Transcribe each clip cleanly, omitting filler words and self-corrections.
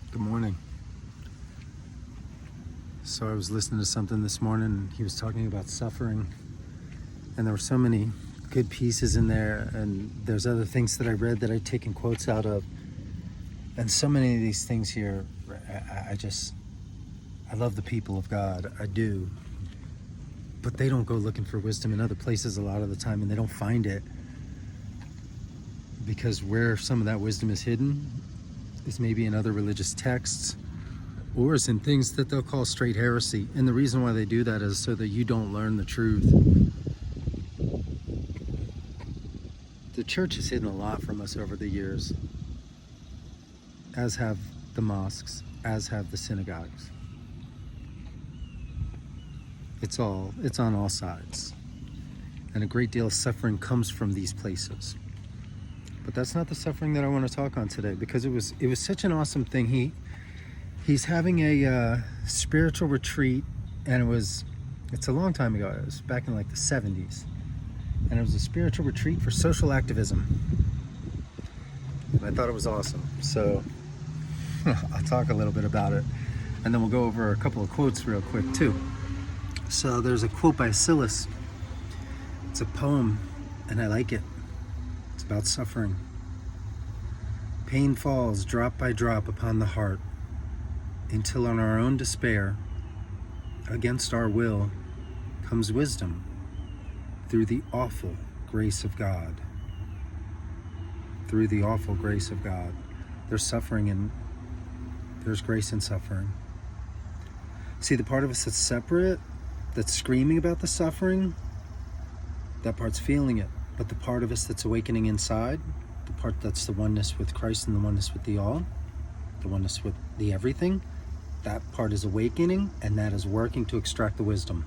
Good morning. So I was listening to something this morning and he was talking about suffering, and there were so many good pieces in there, and there's other things that I read that I'd taken quotes out of, and so many of these things here, I love the people of God, I do, but they don't go looking for wisdom in other places a lot of the time, and they don't find it, because where some of that wisdom is hidden is maybe in other religious texts, or is in things that they'll call straight heresy. And the reason why they do that is so that you don't learn the truth. The church has hidden a lot from us over the years, as have the mosques, as have the synagogues. It's on all sides. And a great deal of suffering comes from these places. But that's not the suffering that I want to talk on today, because it was such an awesome thing. He's having a spiritual retreat, and it's a long time ago. It was back in like the 70s, and it was a spiritual retreat for social activism. And I thought it was awesome. So I'll talk a little bit about it, and then we'll go over a couple of quotes real quick too. So there's a quote by Aeschylus. It's a poem, and I like it. It's about suffering. Pain falls drop by drop upon the heart, until on our own despair, against our will, comes wisdom through the awful grace of God. Through the awful grace of God. There's suffering and there's grace in suffering. See, the part of us that's separate, that's screaming about the suffering, that part's feeling it. But the part of us that's awakening inside, the part that's the oneness with Christ and the oneness with the all, the oneness with the everything, that part is awakening, and that is working to extract the wisdom.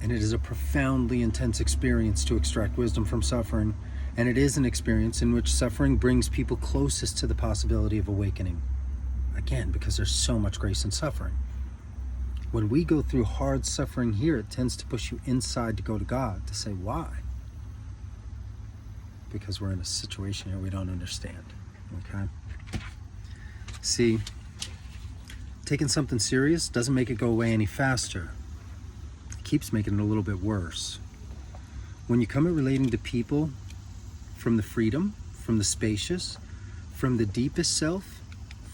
And it is a profoundly intense experience to extract wisdom from suffering, and it is an experience in which suffering brings people closest to the possibility of awakening. Again, because there's so much grace in suffering. When we go through hard suffering here, it tends to push you inside to go to God, to say, why? Because we're in a situation here we don't understand, okay? See, taking something serious doesn't make it go away any faster. It keeps making it a little bit worse. When you come at relating to people from the freedom, from the spacious, from the deepest self,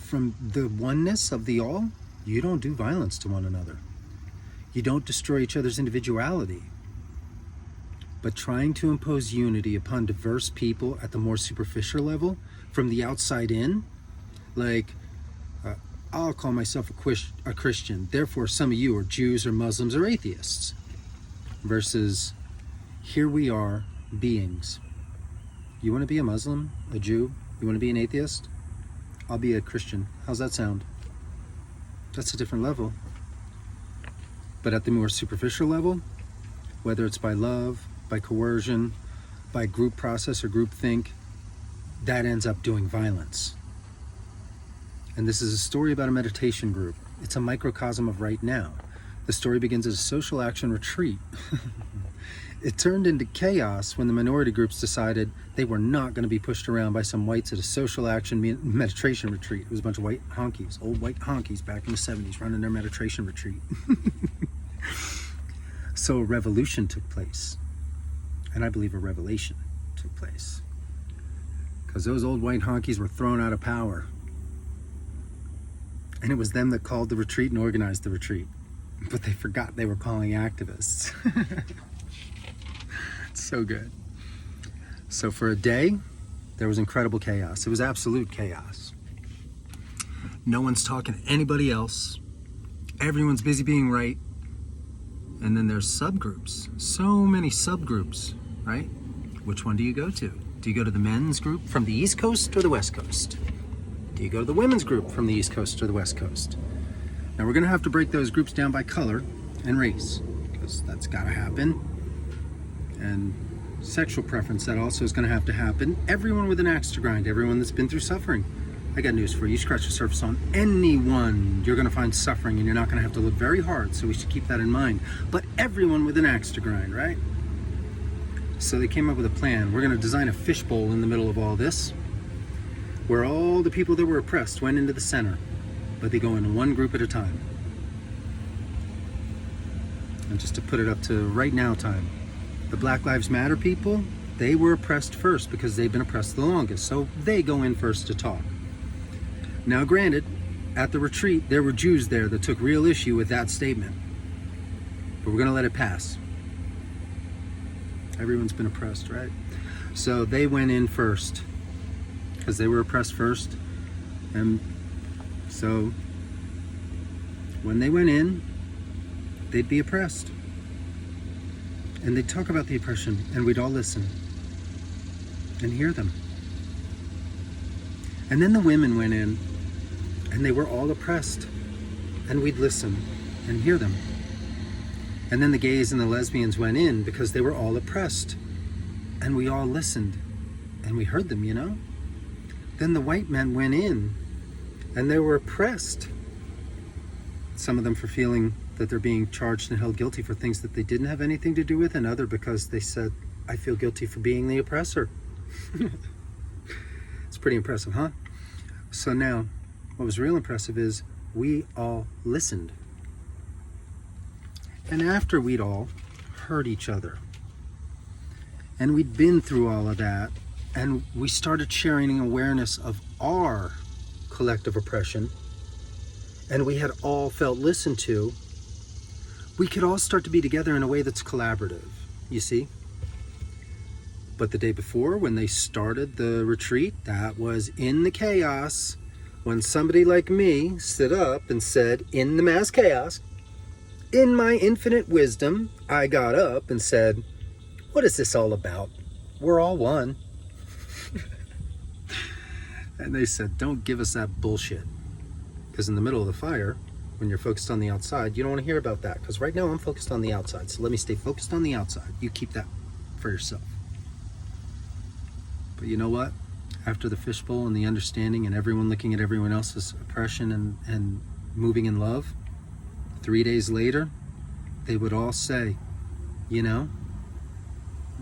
from the oneness of the all, you don't do violence to one another. You don't destroy each other's individuality. But trying to impose unity upon diverse people at the more superficial level, from the outside in, like, I'll call myself a Christian, therefore some of you are Jews or Muslims or atheists, versus here we are, beings. You want to be a Muslim, a Jew? You want to be an atheist? I'll be a Christian. How's that sound? That's a different level. But at the more superficial level, whether it's by love, by coercion, by group process or group think, that ends up doing violence. And this is a story about a meditation group. It's a microcosm of right now. The story begins as a social action retreat. It turned into chaos when the minority groups decided they were not going to be pushed around by some whites at a social action meditation retreat. It was a bunch of white honkies, old white honkies back in the 70s running their meditation retreat. So a revolution took place. And I believe a revelation took place. Because those old white honkies were thrown out of power. And it was them that called the retreat and organized the retreat. But they forgot they were calling activists. It's so good. So for a day, there was incredible chaos. It was absolute chaos. No one's talking to anybody else. Everyone's busy being right. And then there's subgroups. So many subgroups, right? Which one do you go to? Do you go to the men's group from the East Coast or the West Coast? Do you go to the women's group from the East Coast or the West Coast? Now we're gonna have to break those groups down by color and race, because that's gotta happen. And sexual preference, that also is gonna have to happen. Everyone with an axe to grind, everyone that's been through suffering. I got news for you. You scratch the surface on anyone, you're gonna find suffering, and you're not gonna have to look very hard, so we should keep that in mind. But everyone with an axe to grind, right? So they came up with a plan. We're gonna design a fishbowl in the middle of all this. where all the people that were oppressed went into the center, but they go in one group at a time. And just to put it up to right now time, the Black Lives Matter people, they were oppressed first because they've been oppressed the longest, so they go in first to talk. Now granted, at the retreat, there were Jews there that took real issue with that statement, but we're going to let it pass. Everyone's been oppressed, right? So they went in first because they were oppressed first, and so when they went in, they'd be oppressed. And they'd talk about the oppression, and we'd all listen and hear them. And then the women went in, and they were all oppressed, and we'd listen and hear them. And then the gays and the lesbians went in because they were all oppressed, and we all listened and we heard them, you know? Then the white men went in, and they were oppressed. Some of them for feeling that they're being charged and held guilty for things that they didn't have anything to do with, and other because they said, I feel guilty for being the oppressor. It's pretty impressive, huh? So now, what was real impressive is we all listened. And after we'd all heard each other, and we'd been through all of that, and we started sharing awareness of our collective oppression, and we had all felt listened to, we could all start to be together in a way that's collaborative, you see? But the day before, when they started the retreat, that was in the chaos, when somebody like me stood up and said, in the mass chaos, in my infinite wisdom, I got up and said, what is this all about? We're all one. And they said, don't give us that bullshit. Because in the middle of the fire, when you're focused on the outside, you don't want to hear about that. Because right now I'm focused on the outside. So let me stay focused on the outside. You keep that for yourself. But you know what? After the fishbowl and the understanding and everyone looking at everyone else's oppression and moving in love, 3 days later, they would all say, you know,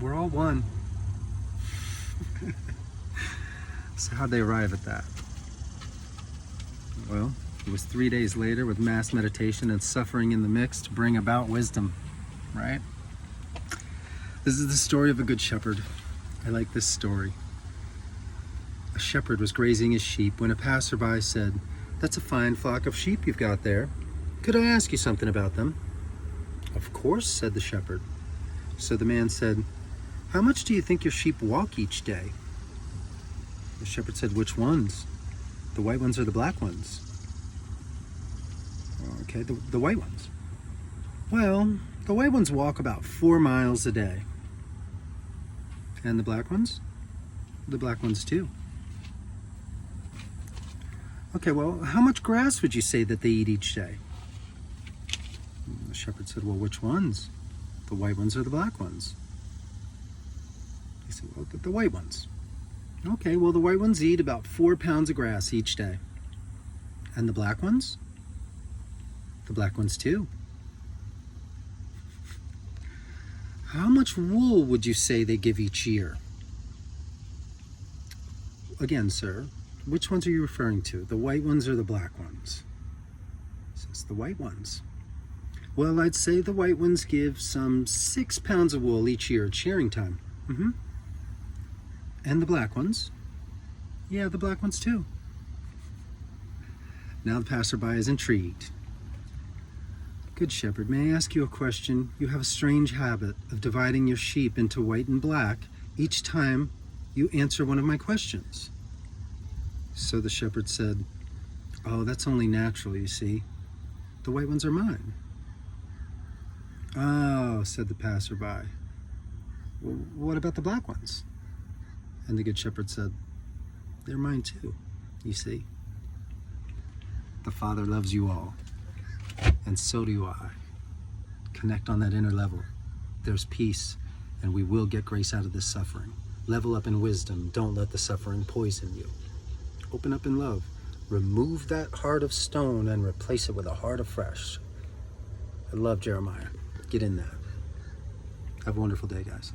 we're all one. So how'd they arrive at that? Well, it was 3 days later with mass meditation and suffering in the mix to bring about wisdom, right? This is the story of a good shepherd. I like this story. A shepherd was grazing his sheep when a passerby said, that's a fine flock of sheep you've got there. Could I ask you something about them? Of course, said the shepherd. So the man said, how much do you think your sheep walk each day? The shepherd said, which ones? The white ones or the black ones? Okay, the white ones. Well, the white ones walk about 4 miles a day. And the black ones? The black ones too. Okay, well, how much grass would you say that they eat each day? The shepherd said, well, which ones? The white ones or the black ones? He said, well, the white ones. Okay, well, the white ones eat about 4 pounds of grass each day. And the black ones? The black ones too. How much wool would you say they give each year? Again, sir, which ones are you referring to? The white ones or the black ones? He says, the white ones. Well, I'd say the white ones give some 6 pounds of wool each year at shearing time. And the black ones? Yeah, the black ones too. Now the passerby is intrigued. Good shepherd, may I ask you a question? You have a strange habit of dividing your sheep into white and black each time you answer one of my questions. So the shepherd said, oh, that's only natural, you see. The white ones are mine. Oh, said the passerby. Well, what about the black ones? And the good shepherd said, they're mine too, you see. The Father loves you all, and so do I. Connect on that inner level. There's peace, and we will get grace out of this suffering. Level up in wisdom. Don't let the suffering poison you. Open up in love. Remove that heart of stone and replace it with a heart of flesh. I love Jeremiah. Get in that. Have a wonderful day, guys.